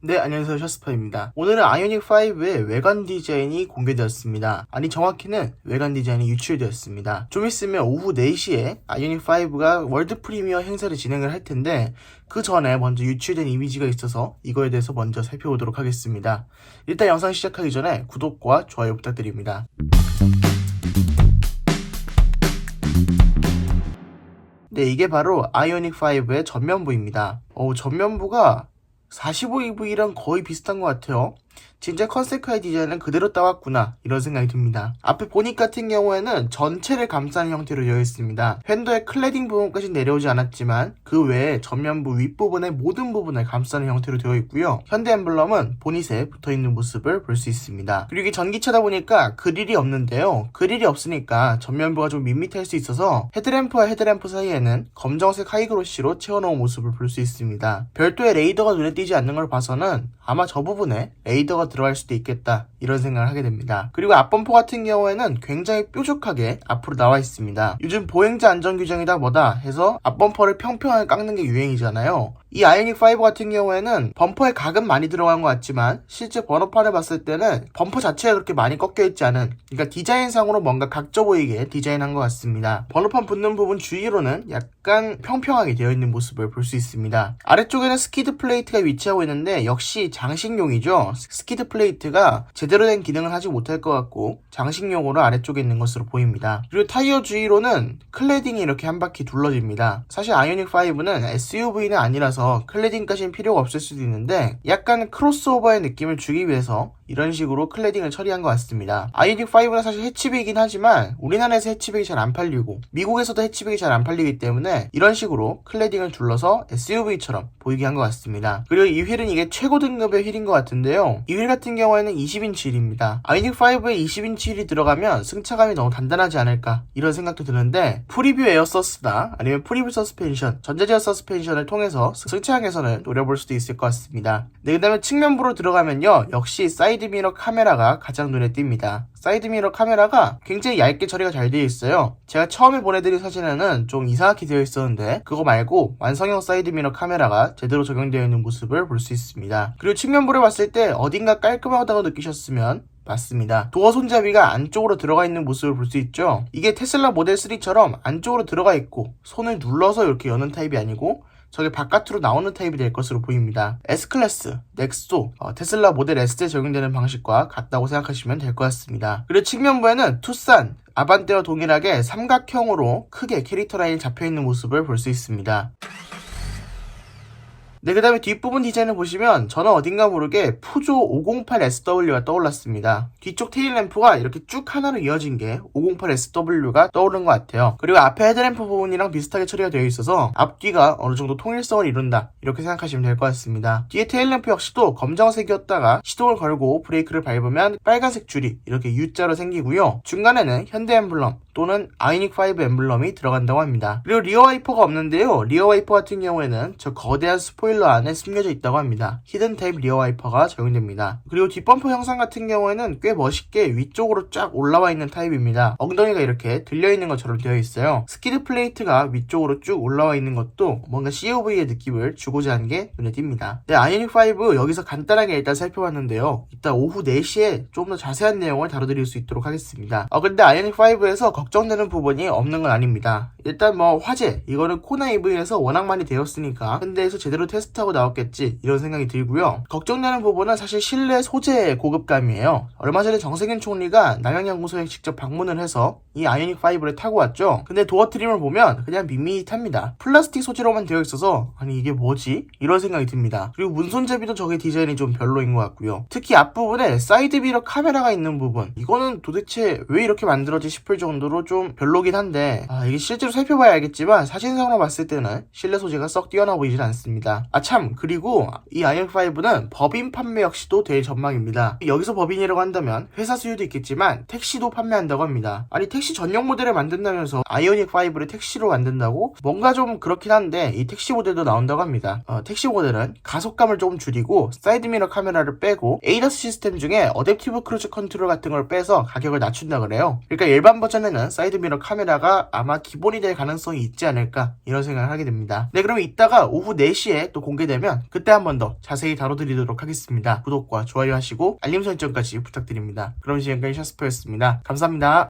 네, 안녕하세요. 셔스퍼입니다. 오늘은 아이오닉5의 외관 디자인이 공개되었습니다. 아니, 정확히는 외관 디자인이 유출되었습니다. 좀 있으면 오후 4시에 아이오닉5가 월드 프리미어 행사를 진행을 할 텐데, 그 전에 먼저 유출된 이미지가 있어서 이거에 대해서 먼저 살펴보도록 하겠습니다. 일단 영상 시작하기 전에 구독과 좋아요 부탁드립니다. 네, 이게 바로 아이오닉5의 전면부입니다. 전면부가 45EV랑 거의 비슷한 것 같아요. 진짜 컨셉카의 디자인은 그대로 따왔구나 이런 생각이 듭니다. 앞에 보닉 같은 경우에는 전체를 감싸는 형태로 되어 있습니다. 팬더의 클래딩 부분까지 내려오지 않았지만 그 외에 전면부 윗부분의 모든 부분을 감싸는 형태로 되어 있고요. 현대 엠블럼은 보닛에 붙어있는 모습을 볼 수 있습니다. 그리고 이게 전기차다 보니까 그릴이 없는데요. 그릴이 없으니까 전면부가 좀 밋밋할 수 있어서 헤드램프와 헤드램프 사이에는 검정색 하이그로시로 채워놓은 모습을 볼 수 있습니다. 별도의 레이더가 눈에 띄지 않는 걸 봐서는 아마 저 부분에 레이더가 들어갈 수도 있겠다 이런 생각을 하게 됩니다. 그리고 앞범퍼 같은 경우에는 굉장히 뾰족하게 앞으로 나와 있습니다. 요즘 보행자 안전규정이다 뭐다 해서 앞범퍼를 평평하게 깎는 게 유행이잖아요. 이 아이오닉5 같은 경우에는 범퍼에 각은 많이 들어간 것 같지만 실제 번호판을 봤을 때는 범퍼 자체가 그렇게 많이 꺾여있지 않은, 그러니까 디자인상으로 뭔가 각져 보이게 디자인한 것 같습니다. 번호판 붙는 부분 주위로는 약간 평평하게 되어 있는 모습을 볼 수 있습니다. 아래쪽에는 스키드 플레이트가 위치하고 있는데 역시 장식용이죠. 스키드 플레이트가 제대로 된 기능을 하지 못할 것 같고 장식용으로 아래쪽에 있는 것으로 보입니다. 그리고 타이어 주위로는 클래딩이 이렇게 한 바퀴 둘러집니다. 사실 아이오닉5는 SUV는 아니라서 클래딩까지는 필요가 없을 수도 있는데 약간 크로스오버의 느낌을 주기 위해서 이런 식으로 클래딩을 처리한 것 같습니다. 아이오닉5는 사실 해치백이긴 하지만 우리나라에서 해치백이 잘 안 팔리고 미국에서도 해치백이 잘 안 팔리기 때문에 이런 식으로 클래딩을 둘러서 SUV처럼 보이게 한 것 같습니다. 그리고 이 휠은 이게 최고 등급의 휠인 것 같은데요. 이 휠 같은 경우에는 20인치 휠입니다. 아이오닉5에 20인치 휠이 들어가면 승차감이 너무 단단하지 않을까 이런 생각도 드는데 프리뷰 에어서스나 아니면 프리뷰 서스펜션, 전자제어 서스펜션을 통해서 승차감 개선을 노려볼 수도 있을 것 같습니다. 네, 그 다음에 측면부로 들어가면요. 역시 사이드미러 카메라가 가장 눈에 띕니다. 사이드미러 카메라가 굉장히 얇게 처리가 잘 되어 있어요. 제가 처음에 보내드린 사진에는 좀 이상하게 되어 있었는데 그거 말고 완성형 사이드미러 카메라가 제대로 적용되어 있는 모습을 볼 수 있습니다. 그리고 측면부를 봤을 때 어딘가 깔끔하다고 느끼셨으면 맞습니다. 도어 손잡이가 안쪽으로 들어가 있는 모습을 볼 수 있죠. 이게 테슬라 모델 3처럼 안쪽으로 들어가 있고 손을 눌러서 이렇게 여는 타입이 아니고 저게 바깥으로 나오는 타입이 될 것으로 보입니다. S클래스, 넥소, 테슬라 모델 S에 적용되는 방식과 같다고 생각하시면 될 것 같습니다. 그리고 측면부에는 투싼, 아반떼와 동일하게 삼각형으로 크게 캐릭터 라인이 잡혀있는 모습을 볼 수 있습니다. 네, 그 다음에 뒷부분 디자인을 보시면 저는 어딘가 모르게 푸조 508SW가 떠올랐습니다. 뒤쪽 테일램프가 이렇게 쭉 하나로 이어진 게 508SW가 떠오른 것 같아요. 그리고 앞에 헤드램프 부분이랑 비슷하게 처리가 되어 있어서 앞뒤가 어느 정도 통일성을 이룬다 이렇게 생각하시면 될 것 같습니다. 뒤에 테일램프 역시도 검정색이었다가 시동을 걸고 브레이크를 밟으면 빨간색 줄이 이렇게 U자로 생기고요. 중간에는 현대 엠블럼 또는 아이오닉5 엠블럼이 들어간다고 합니다. 그리고 리어 와이퍼가 없는데요. 리어 와이퍼 같은 경우에는 저 거대한 스포일러 안에 숨겨져 있다고 합니다. 히든 타입 리어 와이퍼가 적용됩니다. 그리고 뒷범퍼 형상 같은 경우에는 꽤 멋있게 위쪽으로 쫙 올라와 있는 타입입니다. 엉덩이가 이렇게 들려있는 것처럼 되어 있어요. 스키드 플레이트가 위쪽으로 쭉 올라와 있는 것도 뭔가 CUV의 느낌을 주고자 한 게 눈에 띕니다. 네, 아이오닉5 여기서 간단하게 일단 살펴봤는데요. 이따 오후 4시에 좀 더 자세한 내용을 다뤄드릴 수 있도록 하겠습니다. 근데 아이오닉5에서 걱정되는 부분이 없는 건 아닙니다. 일단 뭐 화재, 이거는 코나 EV에서 워낙 많이 되었으니까 현대에서 제대로 테스트하고 나왔겠지 이런 생각이 들고요. 걱정되는 부분은 사실 실내 소재의 고급감이에요. 얼마 전에 정세균 총리가 남양연구소에 직접 방문을 해서 이 아이오닉5를 타고 왔죠. 근데 도어 트림을 보면 그냥 밋밋합니다. 플라스틱 소재로만 되어 있어서 아니 이게 뭐지? 이런 생각이 듭니다. 그리고 문손잡이도 저게 디자인이 좀 별로인 것 같고요. 특히 앞부분에 사이드미러 카메라가 있는 부분, 이거는 도대체 왜 이렇게 만들어지 싶을 정도로 좀 별로긴 한데 이게 실제로 살펴봐야 알겠지만 사진상으로 봤을 때는 실내 소재가 썩 뛰어나 보이진 않습니다. 참, 그리고 이 아이오닉5는 법인 판매 역시도 될 전망입니다. 여기서 법인이라고 한다면 회사 수요도 있겠지만 택시도 판매한다고 합니다. 아니 택시 전용 모델을 만든다면서 아이오닉5를 택시로 만든다고? 뭔가 좀 그렇긴 한데 이 택시 모델도 나온다고 합니다. 택시 모델은 가속감을 조금 줄이고 사이드미러 카메라를 빼고 ADAS 시스템 중에 어댑티브 크루즈 컨트롤 같은 걸 빼서 가격을 낮춘다 그래요. 그러니까 일반 버전에는 들어가는 사이드미러 카메라가 아마 기본이 될 가능성이 있지 않을까 이런 생각을 하게 됩니다. 네, 그럼 이따가 오후 4시에 또 공개되면 그때 한 번 더 자세히 다뤄드리도록 하겠습니다. 구독과 좋아요 하시고 알림 설정까지 부탁드립니다. 그럼 지금까지 샤스퍼였습니다. 감사합니다.